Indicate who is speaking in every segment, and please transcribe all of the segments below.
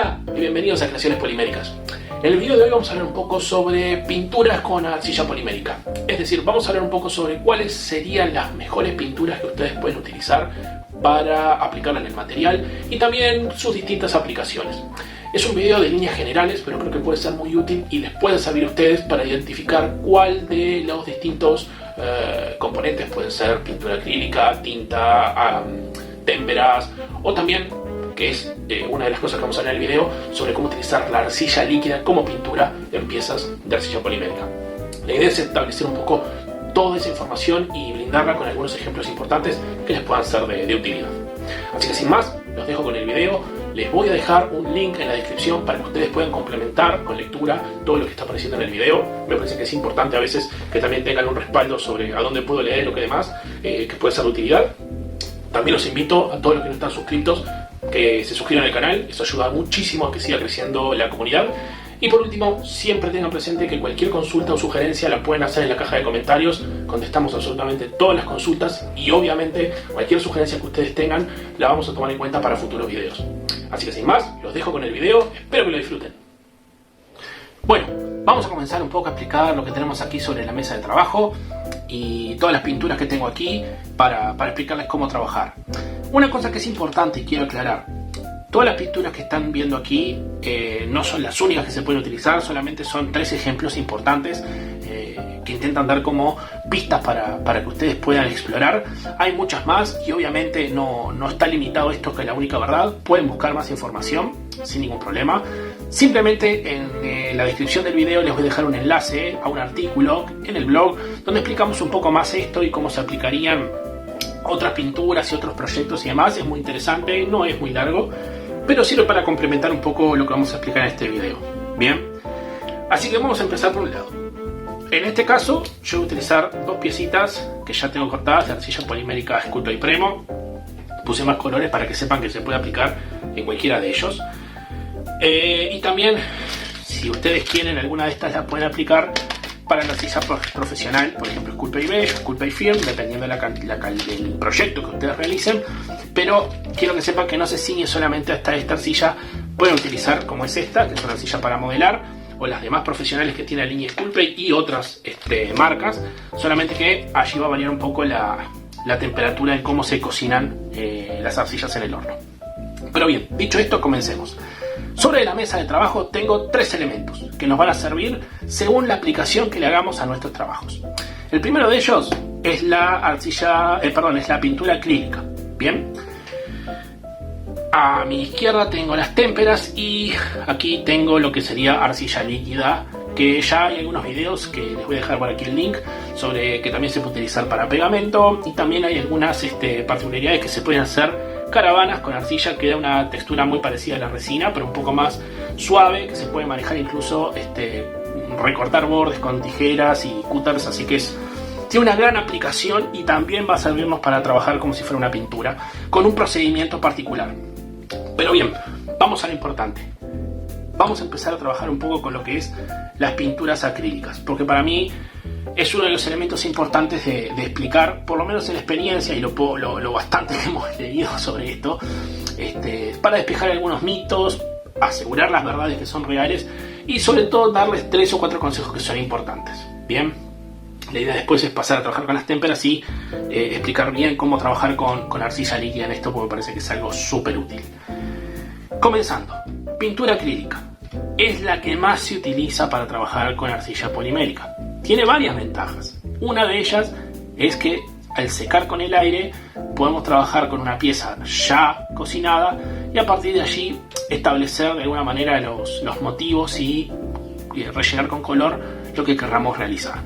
Speaker 1: Hola y bienvenidos a Creaciones Poliméricas. En el video de hoy vamos a hablar un poco sobre pinturas con arcilla polimérica. Es decir, vamos a hablar un poco sobre cuáles serían las mejores pinturas que ustedes pueden utilizar para aplicarlas en el material y también sus distintas aplicaciones. Es un video de líneas generales, pero creo que puede ser muy útil y les puede servir a ustedes para identificar cuál de los distintos componentes pueden ser pintura acrílica, tinta, témperas o también, que es una de las cosas que vamos a ver en el video, sobre cómo utilizar la arcilla líquida como pintura en piezas de arcilla polimérica. La idea es establecer un poco toda esa información y brindarla con algunos ejemplos importantes que les puedan ser de utilidad. Así que sin más, los dejo con el video. Les voy a dejar un link en la descripción para que ustedes puedan complementar con lectura todo lo que está apareciendo en el video. Me parece que es importante a veces que también tengan un respaldo sobre a dónde puedo leer o qué demás, que puede ser de utilidad. También los invito a todos los que no están suscritos que se suscriban al canal, eso ayuda muchísimo a que siga creciendo la comunidad. Y por último, siempre tengan presente que cualquier consulta o sugerencia la pueden hacer en la caja de comentarios, contestamos absolutamente todas las consultas y obviamente cualquier sugerencia que ustedes tengan la vamos a tomar en cuenta para futuros videos. Así que sin más, los dejo con el video, espero que lo disfruten. Bueno, vamos a comenzar un poco a explicar lo que tenemos aquí sobre la mesa de trabajo y todas las pinturas que tengo aquí para explicarles cómo trabajar. Una cosa que es importante y quiero aclarar: todas las pinturas que están viendo aquí no son las únicas que se pueden utilizar, solamente son 3 ejemplos importantes que intentan dar como pistas para que ustedes puedan explorar. Hay muchas más y obviamente no está limitado esto que es la única verdad. Pueden buscar más información sin ningún problema. Simplemente en la descripción del video les voy a dejar un enlace a un artículo en el blog donde explicamos un poco más esto y cómo se aplicarían otras pinturas y otros proyectos y demás. Es muy interesante, no es muy largo, pero sirve para complementar un poco lo que vamos a explicar en este video. Bien, así que vamos a empezar por un lado. En este caso yo voy a utilizar 2 piecitas que ya tengo cortadas de arcilla polimérica Sculpey Premo. Puse más colores para que sepan que se puede aplicar en cualquiera de ellos. Y también, si ustedes quieren, alguna de estas la pueden aplicar para la arcilla profesional, por ejemplo Sculpey Beige, Sculpey Firm, dependiendo del proyecto que ustedes realicen. Pero quiero que sepan que no se ciñe solamente hasta esta arcilla. Pueden utilizar, como es esta, que es una arcilla para modelar, o las demás profesionales que tiene la línea Sculpey y otras marcas, solamente que allí va a variar un poco la temperatura en cómo se cocinan las arcillas en el horno. Pero bien, dicho esto, comencemos. Sobre la mesa de trabajo tengo 3 elementos que nos van a servir según la aplicación que le hagamos a nuestros trabajos. El primero de ellos es la pintura acrílica. Bien. A mi izquierda tengo las témperas y aquí tengo lo que sería arcilla líquida, que ya hay algunos videos que les voy a dejar por aquí el link sobre que también se puede utilizar para pegamento, y también hay algunas particularidades que se pueden hacer caravanas con arcilla que da una textura muy parecida a la resina, pero un poco más suave, que se puede manejar incluso recortar bordes con tijeras y cúters, así que tiene una gran aplicación y también va a servirnos para trabajar como si fuera una pintura, con un procedimiento particular. Pero bien, vamos a lo importante. Vamos a empezar a trabajar un poco con lo que es las pinturas acrílicas, porque para mí es uno de los elementos importantes de explicar, por lo menos en la experiencia y lo bastante que hemos leído sobre esto, para despejar algunos mitos, asegurar las verdades que son reales y sobre todo darles 3 o 4 consejos que son importantes. Bien, la idea después es pasar a trabajar con las témperas y explicar bien cómo trabajar con arcilla líquida en esto, porque me parece que es algo súper útil. Comenzando, pintura acrílica. Es la que más se utiliza para trabajar con arcilla polimérica. Tiene varias ventajas. Una de ellas es que al secar con el aire podemos trabajar con una pieza ya cocinada y a partir de allí establecer de alguna manera los motivos y rellenar con color lo que querramos realizar.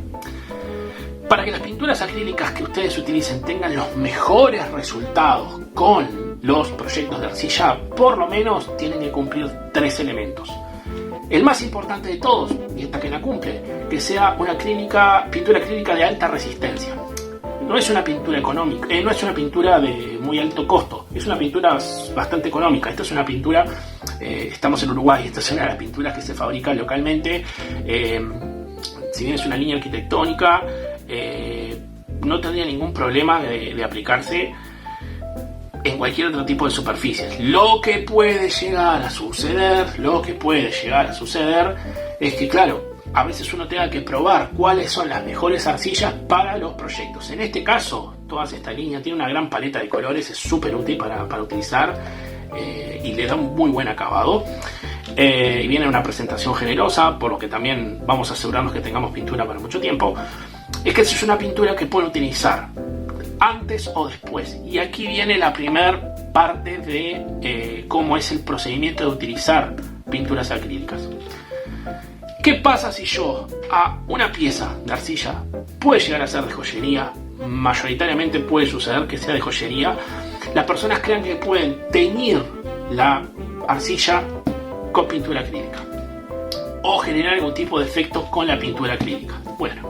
Speaker 1: Para que las pinturas acrílicas que ustedes utilicen tengan los mejores resultados con los proyectos de arcilla, por lo menos tienen que cumplir 3 elementos. El más importante de todos, y esta que la cumple, que sea una pintura acrílica de alta resistencia. No es una pintura económica, no es una pintura de muy alto costo, es una pintura bastante económica. Esta es una pintura, estamos en Uruguay, esta es una de las pinturas que se fabrica localmente. Si bien es una línea arquitectónica, no tendría ningún problema de aplicarse en cualquier otro tipo de superficies. Lo que puede llegar a suceder es que, claro, a veces uno tenga que probar cuáles son las mejores arcillas para los proyectos. En este caso, toda esta línea tiene una gran paleta de colores, es súper útil para utilizar y le da un muy buen acabado. Y viene una presentación generosa, por lo que también vamos a asegurarnos que tengamos pintura para mucho tiempo. Es que es una pintura que pueden utilizar antes o después. Y aquí viene la primera parte de cómo es el procedimiento de utilizar pinturas acrílicas. ¿Qué pasa si yo a una pieza de arcilla puede llegar a ser de joyería? Mayoritariamente puede suceder que sea de joyería. Las personas crean que pueden teñir la arcilla con pintura acrílica o generar algún tipo de efecto con la pintura acrílica. Bueno,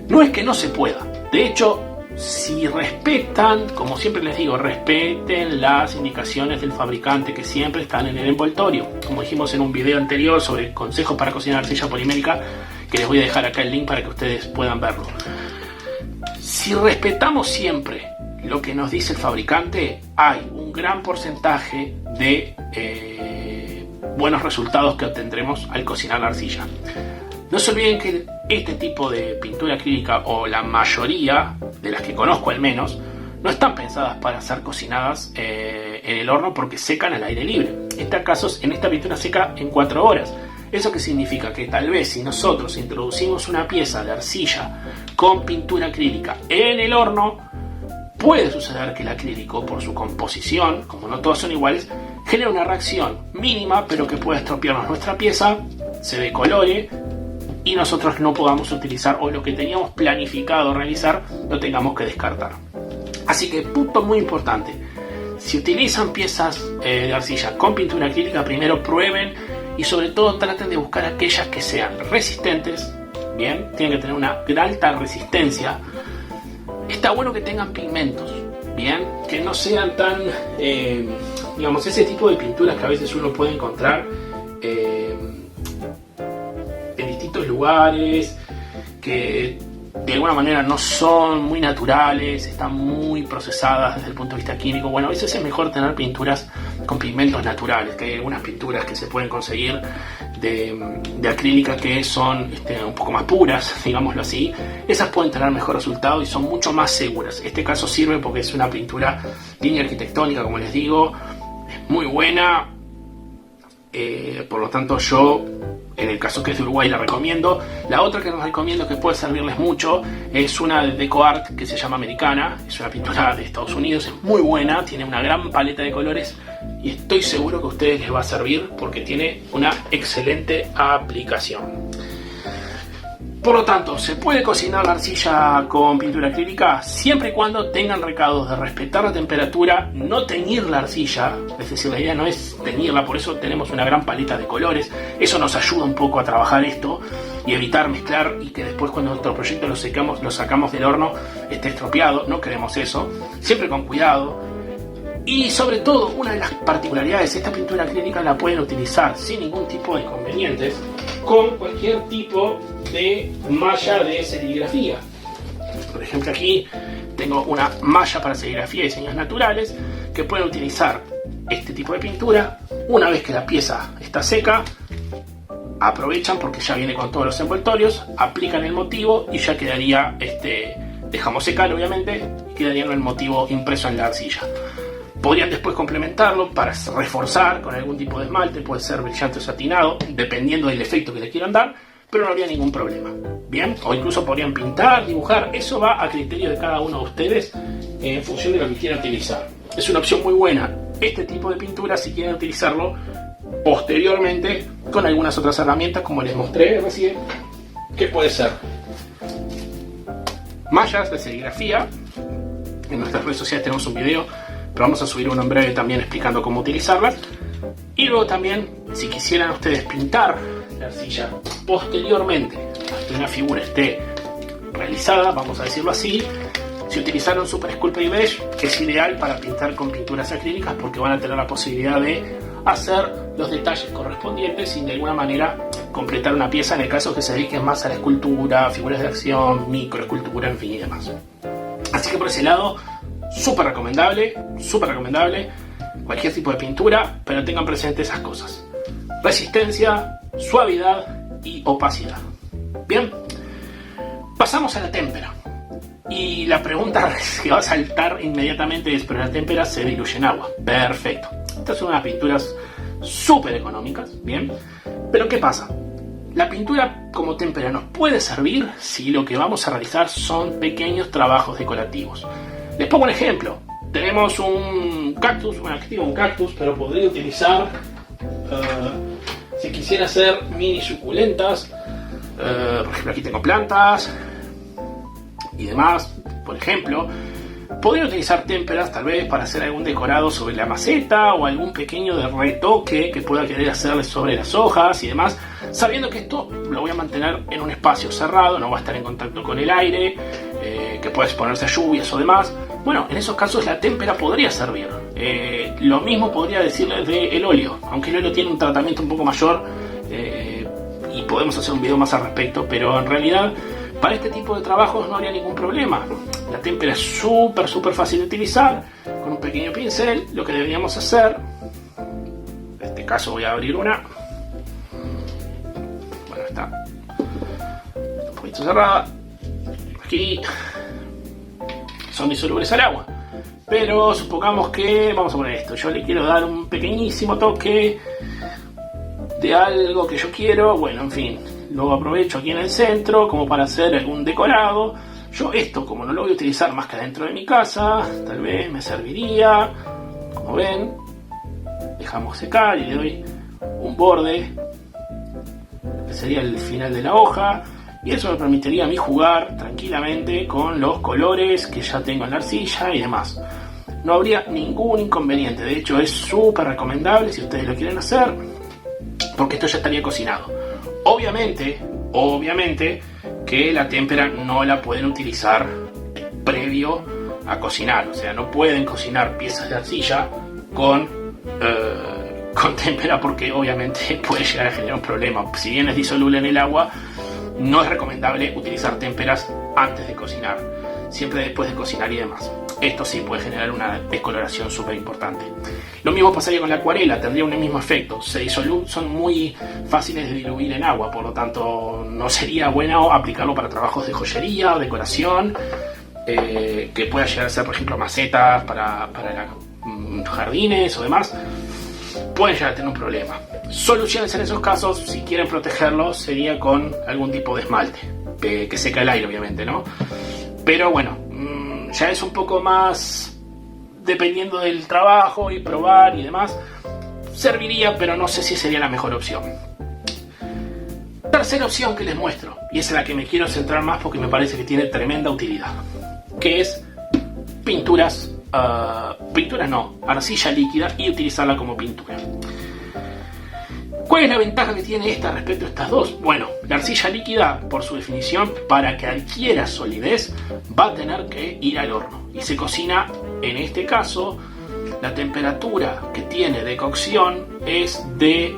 Speaker 1: no es que no se pueda. De hecho, si respetan, como siempre les digo, respeten las indicaciones del fabricante que siempre están en el envoltorio. Como dijimos en un video anterior sobre consejos para cocinar arcilla polimérica, que les voy a dejar acá el link para que ustedes puedan verlo. Si respetamos siempre lo que nos dice el fabricante, hay un gran porcentaje de buenos resultados que obtendremos al cocinar la arcilla. No se olviden que este tipo de pintura acrílica, o la mayoría de las que conozco al menos, no están pensadas para ser cocinadas en el horno porque secan al aire libre. En esta pintura seca en 4 horas. ¿Eso qué significa? Que tal vez si nosotros introducimos una pieza de arcilla con pintura acrílica en el horno, puede suceder que el acrílico, por su composición, como no todas son iguales, genera una reacción mínima, pero que puede estropearnos nuestra pieza, se decolore y nosotros no podamos utilizar, o lo que teníamos planificado realizar lo tengamos que descartar. Así que, punto muy importante, si utilizan piezas de arcilla con pintura acrílica, primero prueben y sobre todo traten de buscar aquellas que sean resistentes. Bien, tienen que tener una alta resistencia. Está bueno que tengan pigmentos, bien, que no sean tan, digamos, ese tipo de pinturas que a veces uno puede encontrar en distintos lugares, que de alguna manera no son muy naturales, están muy procesadas desde el punto de vista químico. Bueno, a veces es mejor tener pinturas con pigmentos naturales, que hay algunas pinturas que se pueden conseguir de acrílica que son un poco más puras, digámoslo así. Esas pueden tener mejor resultado y son mucho más seguras. Este caso sirve porque es una pintura línea arquitectónica, como les digo, es muy buena. Por lo tanto, yo, en el caso que es de Uruguay, la recomiendo. La otra que les recomiendo, que puede servirles mucho, es una de DecoArt que se llama Americana. Es una pintura de Estados Unidos, es muy buena, tiene una gran paleta de colores y estoy seguro que a ustedes les va a servir porque tiene una excelente aplicación. Por lo tanto, se puede cocinar la arcilla con pintura acrílica siempre y cuando tengan recados de respetar la temperatura, no teñir la arcilla. Es decir, la idea no es teñirla, por eso tenemos una gran paleta de colores. Eso nos ayuda un poco a trabajar esto y evitar mezclar y que después, cuando nuestro proyecto lo sacamos del horno, esté estropeado. No queremos eso. Siempre con cuidado. Y sobre todo, una de las particularidades, esta pintura acrílica la pueden utilizar sin ningún tipo de inconvenientes con cualquier tipo de malla de serigrafía. Por ejemplo, aquí tengo una malla para serigrafía y diseños naturales que pueden utilizar este tipo de pintura. Una vez que la pieza está seca, aprovechan porque ya viene con todos los envoltorios, aplican el motivo y ya quedaría, dejamos secar obviamente, y quedaría el motivo impreso en la arcilla. Podrían después complementarlo para reforzar con algún tipo de esmalte, puede ser brillante o satinado, dependiendo del efecto que le quieran dar, pero no habría ningún problema. Bien, o incluso podrían pintar, dibujar, eso va a criterio de cada uno de ustedes en función de lo que quieran utilizar. Es una opción muy buena este tipo de pintura si quieren utilizarlo posteriormente con algunas otras herramientas, como les mostré recién, que puede ser mallas de serigrafía. En nuestras redes sociales tenemos un video, pero vamos a subir uno en breve también explicando cómo utilizarlas. Y luego también, si quisieran ustedes pintar la arcilla posteriormente a que una figura esté realizada, vamos a decirlo así, si utilizaron Super Sculpey y Beige, es ideal para pintar con pinturas acrílicas porque van a tener la posibilidad de hacer los detalles correspondientes sin de alguna manera completar una pieza, en el caso que se dediquen más a la escultura, figuras de acción, microescultura, en fin y demás. Así que por ese lado, súper recomendable, cualquier tipo de pintura, pero tengan presente esas cosas: resistencia, suavidad y opacidad. Bien, pasamos a la témpera. Y la pregunta que va a saltar inmediatamente es: ¿pero la témpera se diluye en agua? Perfecto. Estas son unas pinturas súper económicas, bien. Pero ¿qué pasa? La pintura como témpera nos puede servir si lo que vamos a realizar son pequeños trabajos decorativos. Les pongo un ejemplo. Tenemos un cactus, bueno, aquí tengo un cactus, pero podría utilizar, si quisiera hacer mini suculentas, por ejemplo, aquí tengo plantas y demás, por ejemplo. Podría utilizar témperas tal vez para hacer algún decorado sobre la maceta o algún pequeño retoque que pueda querer hacerle sobre las hojas y demás, sabiendo que esto lo voy a mantener en un espacio cerrado, no va a estar en contacto con el aire, que puede exponerse a lluvias o demás. Bueno, en esos casos la témpera podría servir. Lo mismo podría decirles del óleo, aunque el óleo tiene un tratamiento un poco mayor, y podemos hacer un video más al respecto, pero en realidad para este tipo de trabajos no habría ningún problema. La témpera es súper fácil de utilizar. Con un pequeño pincel, lo que deberíamos hacer, en este caso voy a abrir una. Bueno, está un poquito cerrada. Aquí son disolubles al agua, pero supongamos que vamos a poner esto. Yo le quiero dar un pequeñísimo toque de algo que yo quiero. Bueno, en fin, lo aprovecho aquí en el centro como para hacer algún decorado. Yo esto, como no lo voy a utilizar más que adentro de mi casa, tal vez me serviría, como ven, dejamos secar y le doy un borde que sería el final de la hoja, y eso me permitiría a mí jugar tranquilamente con los colores que ya tengo en la arcilla y demás. No habría ningún inconveniente. De hecho, es súper recomendable si ustedes lo quieren hacer, porque esto ya estaría cocinado. Obviamente que la témpera no la pueden utilizar previo a cocinar. O sea, no pueden cocinar piezas de arcilla con témpera, porque obviamente puede llegar a generar un problema. Si bien es disoluble en el agua, no es recomendable utilizar témperas antes de cocinar, siempre después de cocinar y demás. Esto sí puede generar una descoloración súper importante. Lo mismo pasaría con la acuarela, tendría un mismo efecto. Son muy fáciles de diluir en agua, por lo tanto no sería bueno aplicarlo para trabajos de joyería o decoración, que pueda llegar a ser, por ejemplo, macetas para jardines o demás. Pueden llegar a tener un problema. Soluciones en esos casos, si quieren protegerlo, sería con algún tipo de esmalte, que seca el aire, obviamente, ¿no? Pero bueno, ya es un poco más dependiendo del trabajo y probar y demás. Serviría, pero no sé si sería la mejor opción. Tercera opción que les muestro, y es en la que me quiero centrar más porque me parece que tiene tremenda utilidad, que es arcilla líquida, y utilizarla como pintura. ¿Cuál es la ventaja que tiene esta respecto a estas dos? Bueno, la arcilla líquida, por su definición, para que adquiera solidez, va a tener que ir al horno. Y se cocina, en este caso, la temperatura que tiene de cocción es de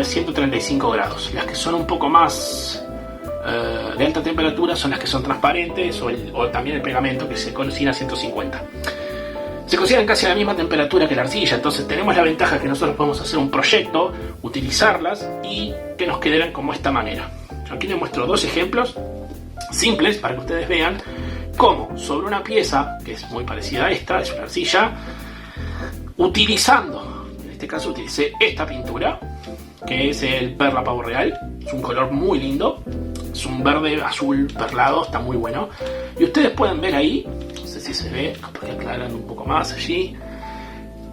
Speaker 1: 135 grados. Las que son un poco más de alta temperatura son las que son transparentes, o también el pegamento, que se cocina a 150. Se cocinan casi a la misma temperatura que la arcilla, entonces tenemos la ventaja que nosotros podemos hacer un proyecto, utilizarlas y que nos queden como esta manera. Yo aquí les muestro dos ejemplos simples para que ustedes vean cómo sobre una pieza que es muy parecida a esta, es una arcilla, utilizando, en este caso utilicé esta pintura, que es el Perla Pavo Real. Es un color muy lindo, es un verde azul perlado, está muy bueno, y ustedes pueden ver ahí, si se ve, porque aclarando un poco más allí,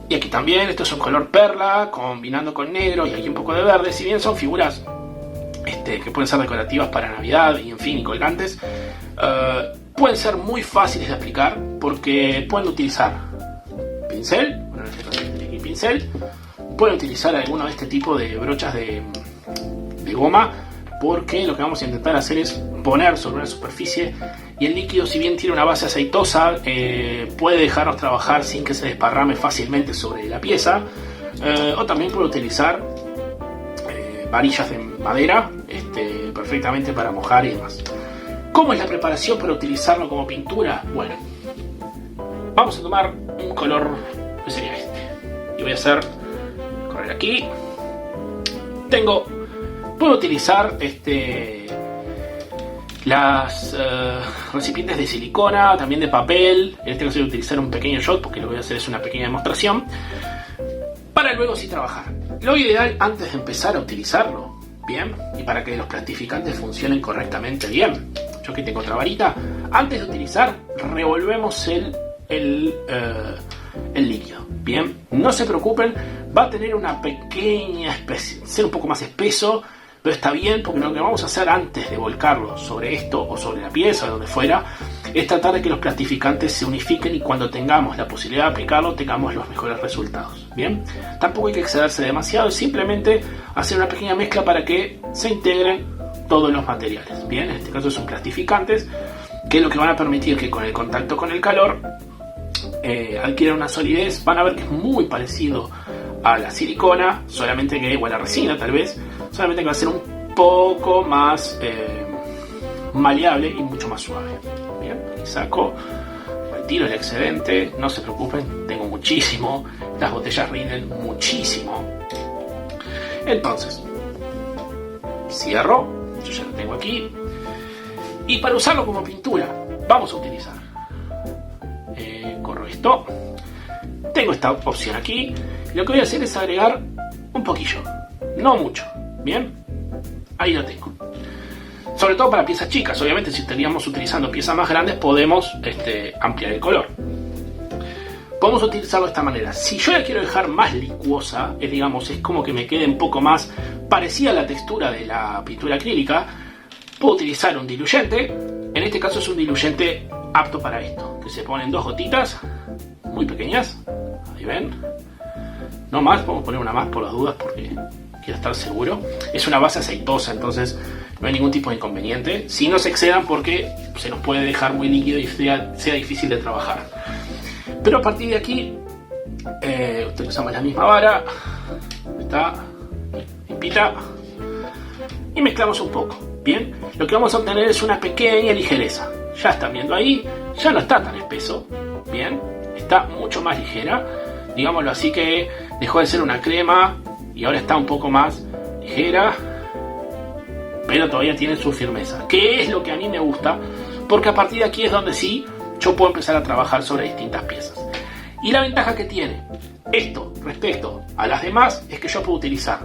Speaker 1: y aquí también, esto es un color perla combinando con negro, y aquí un poco de verde. Si bien son figuras que pueden ser decorativas para Navidad y en fin, y colgantes, pueden ser muy fáciles de aplicar, porque pueden utilizar pincel, bueno, en este caso aquí pincel, pueden utilizar alguno de este tipo de brochas de goma, porque lo que vamos a intentar hacer es poner sobre una superficie, y el líquido, si bien tiene una base aceitosa, puede dejarnos trabajar sin que se desparrame fácilmente sobre la pieza. O también puede utilizar varillas de madera perfectamente para mojar y demás. ¿Cómo es la preparación para utilizarlo como pintura? Bueno, vamos a tomar un color que sería este. Y voy a hacer, correr aquí. Puedo utilizar las recipientes de silicona, también de papel. En este caso voy a utilizar un pequeño shot porque lo que voy a hacer es una pequeña demostración para luego sí trabajar. Lo ideal antes de empezar a utilizarlo, bien, y para que los plastificantes funcionen correctamente bien, yo aquí tengo otra varita, antes de utilizar revolvemos el líquido, bien, no se preocupen, va a tener una pequeña especie, ser un poco más espeso, pero está bien porque lo que vamos a hacer antes de volcarlo sobre esto o sobre la pieza o donde fuera es tratar de que los plastificantes se unifiquen y cuando tengamos la posibilidad de aplicarlo tengamos los mejores resultados. Bien, tampoco hay que excederse demasiado, es simplemente hacer una pequeña mezcla para que se integren todos los materiales. Bien, en este caso son plastificantes que es lo que van a permitir que con el contacto con el calor adquieran una solidez. Van a ver que es muy parecido a la silicona, solamente que, o a la resina tal vez, solamente que va a ser un poco más maleable y mucho más suave. Bien, aquí saco, retiro el excedente, no se preocupen, tengo muchísimo, las botellas rinden muchísimo. Entonces, cierro, yo ya lo tengo aquí, y para usarlo como pintura, vamos a utilizar, corro esto, tengo esta opción aquí, lo que voy a hacer es agregar un poquillo, no mucho, bien, ahí lo tengo. Sobre todo para piezas chicas, obviamente si estaríamos utilizando piezas más grandes podemos ampliar el color. Podemos utilizarlo de esta manera. Si yo la quiero dejar más licuosa, digamos, es como que me quede un poco más parecida a la textura de la pintura acrílica, puedo utilizar un diluyente. En este caso es un diluyente apto para esto, que se ponen 2 gotitas muy pequeñas, ahí ven, no más, podemos poner una más por las dudas porque quiero estar seguro. Es una base aceitosa, entonces no hay ningún tipo de inconveniente. Si no se excedan porque se nos puede dejar muy líquido y sea difícil de trabajar. Pero a partir de aquí utilizamos la misma vara, está limpita, y mezclamos un poco. Bien, lo que vamos a obtener es una pequeña ligereza. Ya están viendo ahí, ya no está tan espeso, bien, está mucho más ligera, digámoslo así, que dejó de ser una crema y ahora está un poco más ligera, pero todavía tiene su firmeza, que es lo que a mí me gusta, porque a partir de aquí es donde sí yo puedo empezar a trabajar sobre distintas piezas. Y la ventaja que tiene esto respecto a las demás es que yo puedo utilizar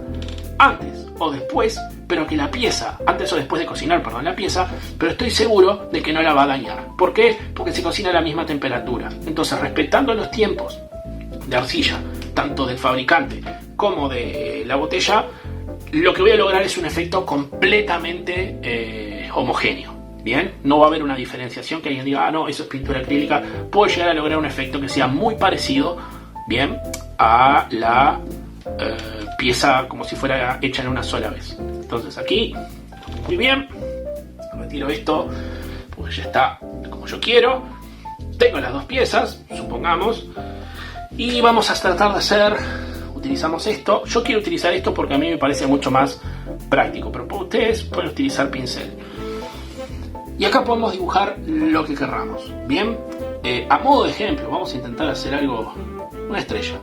Speaker 1: antes o después, pero que la pieza, antes o después de cocinar, perdón, la pieza, pero estoy seguro de que no la va a dañar. ¿Por qué? Porque se cocina a la misma temperatura. Entonces, respetando los tiempos de arcilla, tanto del fabricante como de la botella, lo que voy a lograr es un efecto completamente homogéneo. Bien, no va a haber una diferenciación que alguien diga, ah, no, eso es pintura acrílica. Puedo llegar a lograr un efecto que sea muy parecido, bien, a la pieza como si fuera hecha en una sola vez. Entonces aquí, muy bien, retiro esto, pues ya está como yo quiero. Tengo las dos piezas, supongamos, y vamos a tratar de hacer, utilizamos esto. Yo quiero utilizar esto porque a mí me parece mucho más práctico, pero ustedes pueden utilizar pincel. Y acá podemos dibujar lo que querramos. Bien, a modo de ejemplo, vamos a intentar hacer algo, una estrella.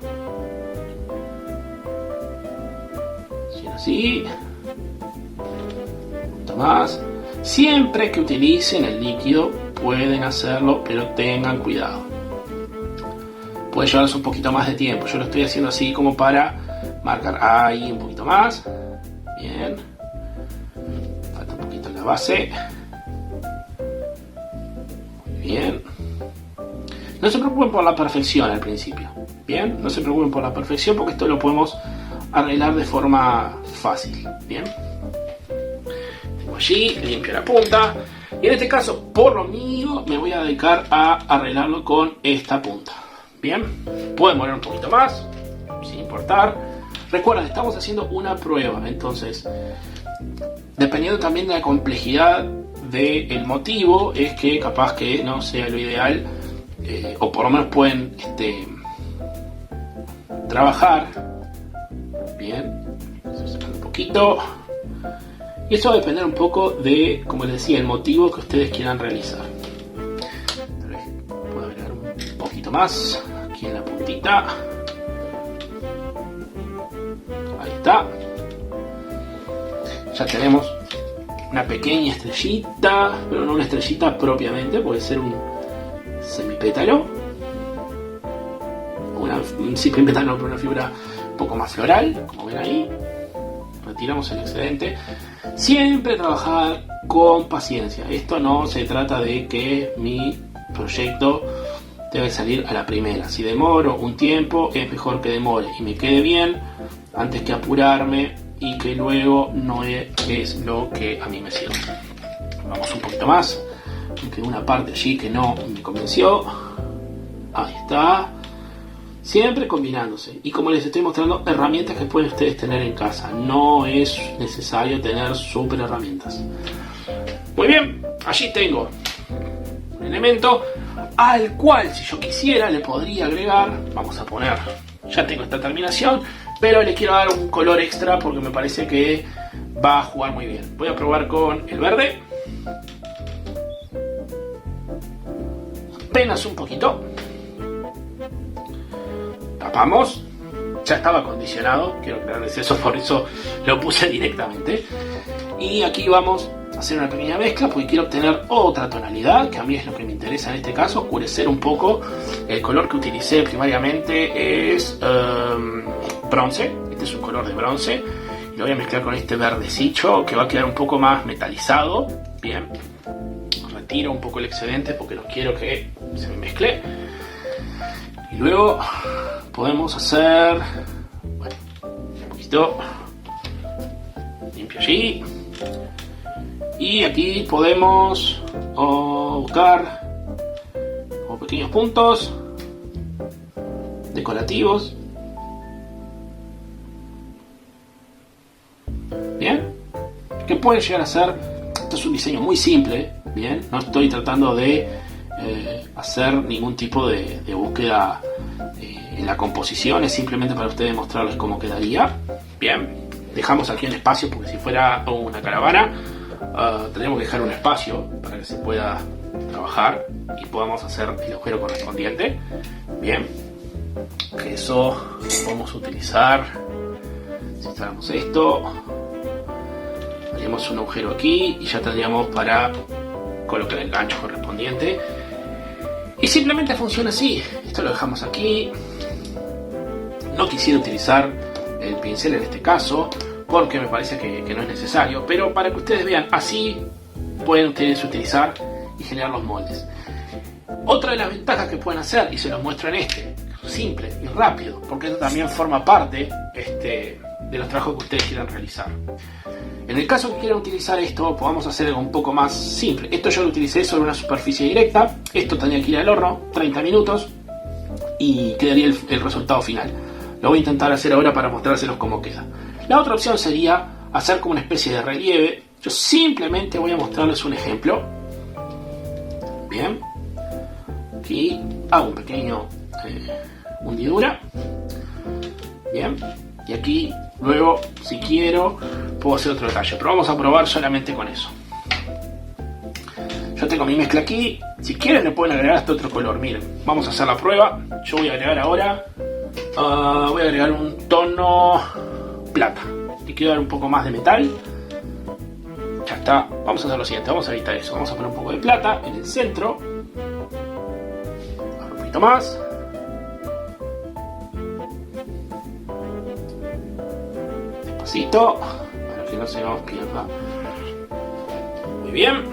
Speaker 1: Así, un poquito más. Siempre que utilicen el líquido pueden hacerlo, pero tengan cuidado. Puede llevarnos un poquito más de tiempo. Yo lo estoy haciendo así como para marcar ahí un poquito más. Bien. Falta un poquito en la base. Bien. No se preocupen por la perfección al principio. Bien, no se preocupen por la perfección porque esto lo podemos arreglar de forma fácil. Bien. Tengo allí, limpio la punta. Y en este caso, por lo mío, me voy a dedicar a arreglarlo con esta punta. Bien. Pueden mover un poquito más, sin importar. Recuerden, estamos haciendo una prueba. Entonces, dependiendo también de la complejidad del motivo, es que capaz que no sea lo ideal, o por lo menos pueden trabajar bien, un poquito, y eso va a depender un poco de, como les decía, el motivo que ustedes quieran realizar. Tal vez puedo agregar un poquito más aquí en la puntita. Ahí está. Ya tenemos una pequeña estrellita, pero no una estrellita propiamente, puede ser un semipétalo. Un semipétalo, pero una figura un poco más floral, como ven ahí. Retiramos el excedente. Siempre trabajar con paciencia. Esto no se trata de que mi proyecto debe salir a la primera. Si demoro un tiempo, es mejor que demore y me quede bien antes que apurarme y que luego no es lo que a mí me sirve. Vamos un poquito más, aunque una parte allí que no me convenció. Ahí está. Siempre combinándose. Y como les estoy mostrando, herramientas que pueden ustedes tener en casa. No es necesario tener super herramientas. Muy bien, allí tengo un elemento al cual, si yo quisiera, le podría agregar. Vamos a poner, ya tengo esta terminación, pero le quiero dar un color extra porque me parece que va a jugar muy bien. Voy a probar con el verde. Apenas un poquito. Tapamos. Ya estaba acondicionado, quiero aclararles eso, por eso lo puse directamente. Y aquí vamos a hacer una pequeña mezcla porque quiero obtener otra tonalidad, que a mí es lo que me interesa en este caso, oscurecer un poco. El color que utilicé primariamente es bronce. Este es un color de bronce. Y lo voy a mezclar con este verdecillo que va a quedar un poco más metalizado. Bien. Retiro un poco el excedente porque no quiero que se me mezcle. Y luego podemos hacer, bueno, un poquito limpio allí. Y aquí podemos buscar como pequeños puntos decorativos. Bien, que pueden llegar a ser, esto es un diseño muy simple, bien, no estoy tratando de hacer ningún tipo de búsqueda en la composición, es simplemente para ustedes mostrarles cómo quedaría. Bien, dejamos aquí un espacio porque si fuera una caravana tendríamos que dejar un espacio para que se pueda trabajar y podamos hacer el agujero correspondiente. Bien, que eso vamos a utilizar. Si instalamos esto, haríamos un agujero aquí y ya tendríamos para colocar el gancho correspondiente. Y simplemente funciona así. Esto lo dejamos aquí. No quisiera utilizar el pincel en este caso porque me parece que no es necesario, pero para que ustedes vean, así pueden ustedes utilizar y generar los moldes. Otra de las ventajas que pueden hacer, y se los muestro en simple y rápido, porque esto también forma parte de los trabajos que ustedes quieran realizar. En el caso que quieran utilizar esto, podamos hacer algo un poco más simple. Esto yo lo utilicé sobre una superficie directa. Esto tendría que ir al horno 30 minutos y quedaría el resultado final. Lo voy a intentar hacer ahora para mostrárselos cómo queda. La otra opción sería hacer como una especie de relieve. Yo simplemente voy a mostrarles un ejemplo. Bien. Aquí hago un pequeño hundidura. Bien. Y aquí luego, si quiero, puedo hacer otro detalle. Pero vamos a probar solamente con eso. Yo tengo mi mezcla aquí. Si quieren le pueden agregar hasta otro color. Miren, vamos a hacer la prueba. Yo voy a agregar ahora. Voy a agregar un tono plata. Le quiero dar un poco más de metal. Ya está. Vamos a hacer lo siguiente. Vamos a evitar eso. Vamos a poner un poco de plata en el centro. Un poquito más. Despacito. Para que no se nos pierda. Muy bien.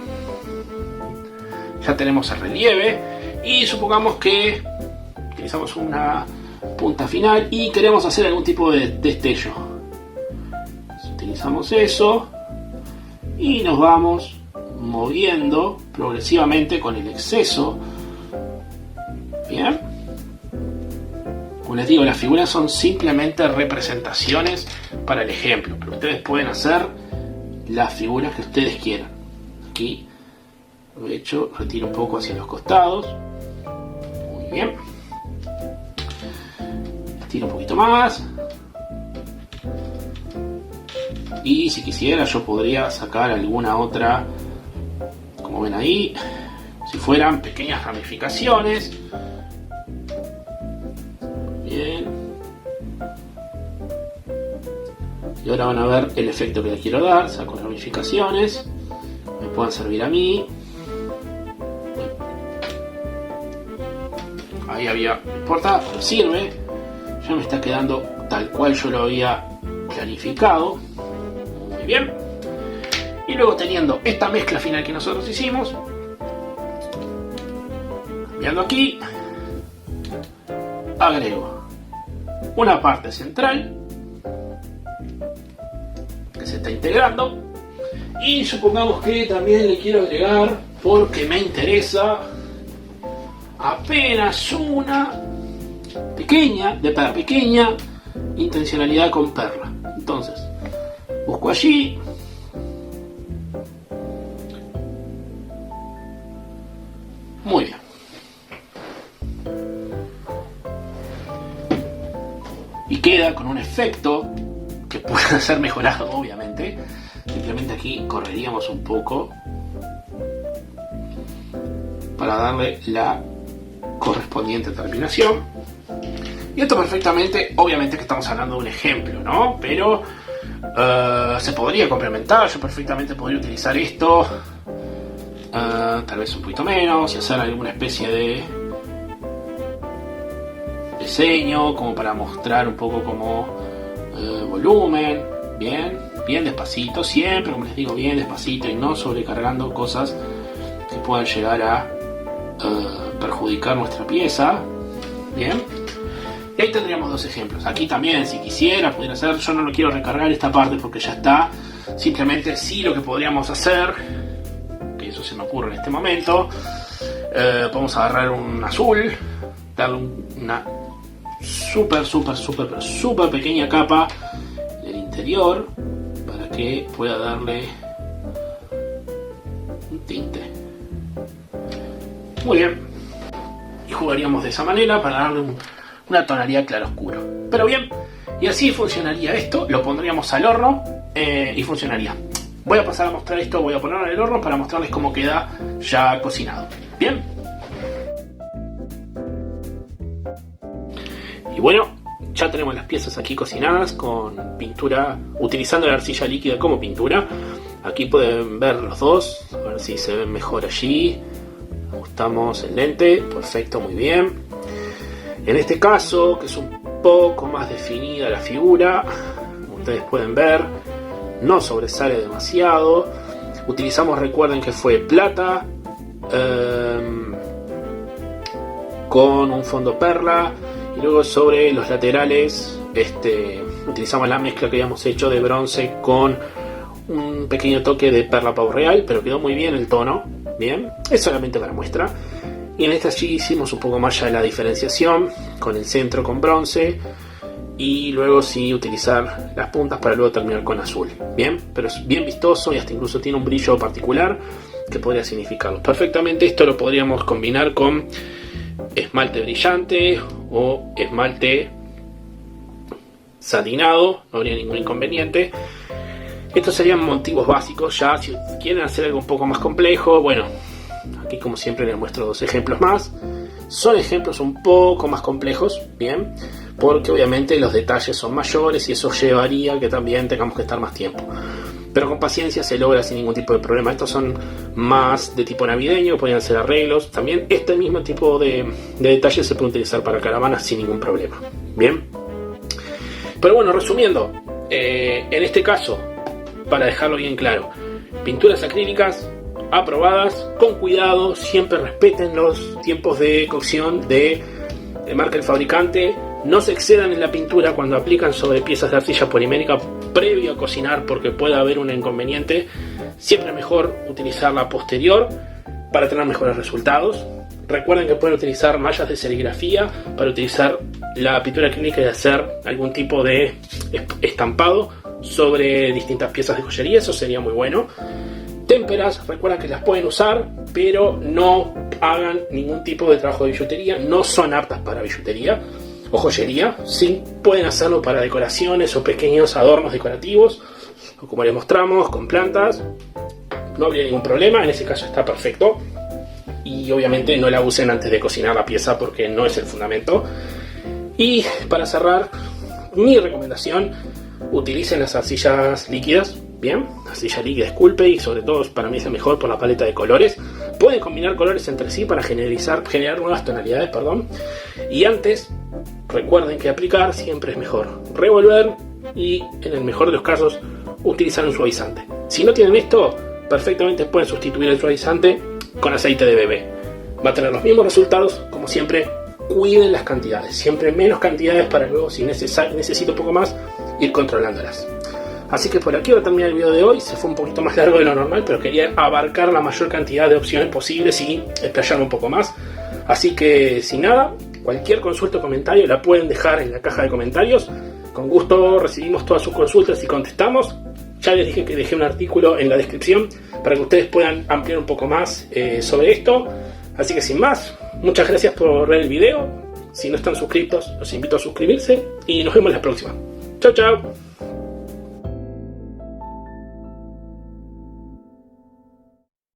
Speaker 1: Ya tenemos el relieve. Y supongamos que utilizamos una punta final y queremos hacer algún tipo de destello. Utilizamos eso y nos vamos moviendo progresivamente con el exceso. Bien, como les digo, las figuras son simplemente representaciones para el ejemplo, pero ustedes pueden hacer las figuras que ustedes quieran. Aquí aprovecho, retiro un poco hacia los costados. Muy bien, estiro un poquito más. Y si quisiera yo podría sacar alguna otra, como ven ahí, si fueran pequeñas ramificaciones. Bien. Y ahora van a ver el efecto que le quiero dar. Saco ramificaciones. Me puedan servir a mí. Ahí había, no importa, pero sirve. Ya me está quedando tal cual yo lo había planificado. Muy bien. Y luego teniendo esta mezcla final que nosotros hicimos, cambiando aquí, agrego una parte central que se está integrando. Y supongamos que también le quiero agregar, porque me interesa, apenas una pequeña intencionalidad con perla. Entonces busco allí, muy bien, y queda con un efecto que puede ser mejorado, obviamente. Simplemente aquí correríamos un poco para darle la correspondiente terminación. Y esto perfectamente, obviamente que estamos hablando de un ejemplo, ¿no? Pero se podría complementar. Yo perfectamente podría utilizar esto, tal vez un poquito menos, y hacer alguna especie de diseño como para mostrar un poco como volumen. Bien despacito, siempre, como les digo, bien despacito y no sobrecargando cosas que puedan llegar a perjudicar nuestra pieza. Bien, y ahí tendríamos dos ejemplos. Aquí también, si quisiera, pudiera hacer, yo no lo quiero recargar esta parte porque ya está. Simplemente sí, lo que podríamos hacer, que eso se me ocurre en este momento, podemos agarrar un azul, darle una súper pequeña capa del interior para que pueda darle un tinte. Muy bien, y jugaríamos de esa manera para darle una tonalidad claroscuro. Pero bien, y así funcionaría esto. Lo pondríamos al horno y funcionaría. Voy a pasar a mostrar esto, voy a ponerlo en el horno para mostrarles cómo queda ya cocinado. Bien. Y bueno, ya tenemos las piezas aquí cocinadas con pintura, utilizando la arcilla líquida como pintura. Aquí pueden ver los dos, a ver si se ven mejor allí. Ajustamos el lente, perfecto, muy bien. En este caso, que es un poco más definida la figura, como ustedes pueden ver, no sobresale demasiado. Utilizamos, recuerden que fue plata con un fondo perla, y luego sobre los laterales utilizamos la mezcla que habíamos hecho de bronce con un pequeño toque de perla pavo real, pero quedó muy bien el tono. Bien, es solamente para muestra. Y en esta sí hicimos un poco más ya de la diferenciación, con el centro con bronce, y luego sí utilizar las puntas para luego terminar con azul. Bien, pero es bien vistoso y hasta incluso tiene un brillo particular que podría significarlo. Perfectamente esto lo podríamos combinar con esmalte brillante o esmalte satinado, no habría ningún inconveniente. Estos serían motivos básicos. Ya si quieren hacer algo un poco más complejo, bueno, aquí como siempre les muestro dos ejemplos más. Son ejemplos un poco más complejos, bien, porque obviamente los detalles son mayores y eso llevaría a que también tengamos que estar más tiempo. Pero con paciencia se logra sin ningún tipo de problema. Estos son más de tipo navideño, podrían ser arreglos. También este mismo tipo de detalles se puede utilizar para caravanas sin ningún problema. Bien. Pero bueno, resumiendo, en este caso, para dejarlo bien claro, pinturas acrílicas aprobadas, con cuidado, siempre respeten los tiempos de cocción de marca el fabricante, no se excedan en la pintura cuando aplican sobre piezas de arcilla polimérica previo a cocinar porque puede haber un inconveniente. Siempre es mejor utilizarla posterior para tener mejores resultados. Recuerden que pueden utilizar mallas de serigrafía para utilizar la pintura acrílica y hacer algún tipo de estampado sobre distintas piezas de joyería, eso sería muy bueno. Témperas, recuerden que las pueden usar, pero no hagan ningún tipo de trabajo de billutería, no son aptas para billutería o joyería. Sí pueden hacerlo para decoraciones o pequeños adornos decorativos, o como les mostramos, con plantas, no habría ningún problema, en ese caso está perfecto. Y obviamente no la usen antes de cocinar la pieza porque no es el fundamento. Y para cerrar, mi recomendación, utilicen las arcillas líquidas. Bien, arcilla líquida es Sculpey y sobre todo para mí es el mejor por la paleta de colores. Pueden combinar colores entre sí para generar nuevas tonalidades, y antes recuerden que aplicar siempre es mejor revolver y en el mejor de los casos utilizar un suavizante. Si no tienen esto, perfectamente pueden sustituir el suavizante con aceite de bebé. Va a tener los mismos resultados. Como siempre, cuiden las cantidades, siempre menos cantidades para luego, si necesito un poco más, ir controlándolas. Así que por aquí voy a terminar el video de hoy. Se fue un poquito más largo de lo normal, pero quería abarcar la mayor cantidad de opciones posibles y explayarme un poco más. Así que sin nada, cualquier consulta o comentario la pueden dejar en la caja de comentarios. Con gusto recibimos todas sus consultas y contestamos. Ya les dije que dejé un artículo en la descripción para que ustedes puedan ampliar un poco más sobre esto. Así que sin más, muchas gracias por ver el video. Si no están suscritos, los invito a suscribirse y nos vemos la próxima. Chao, chao.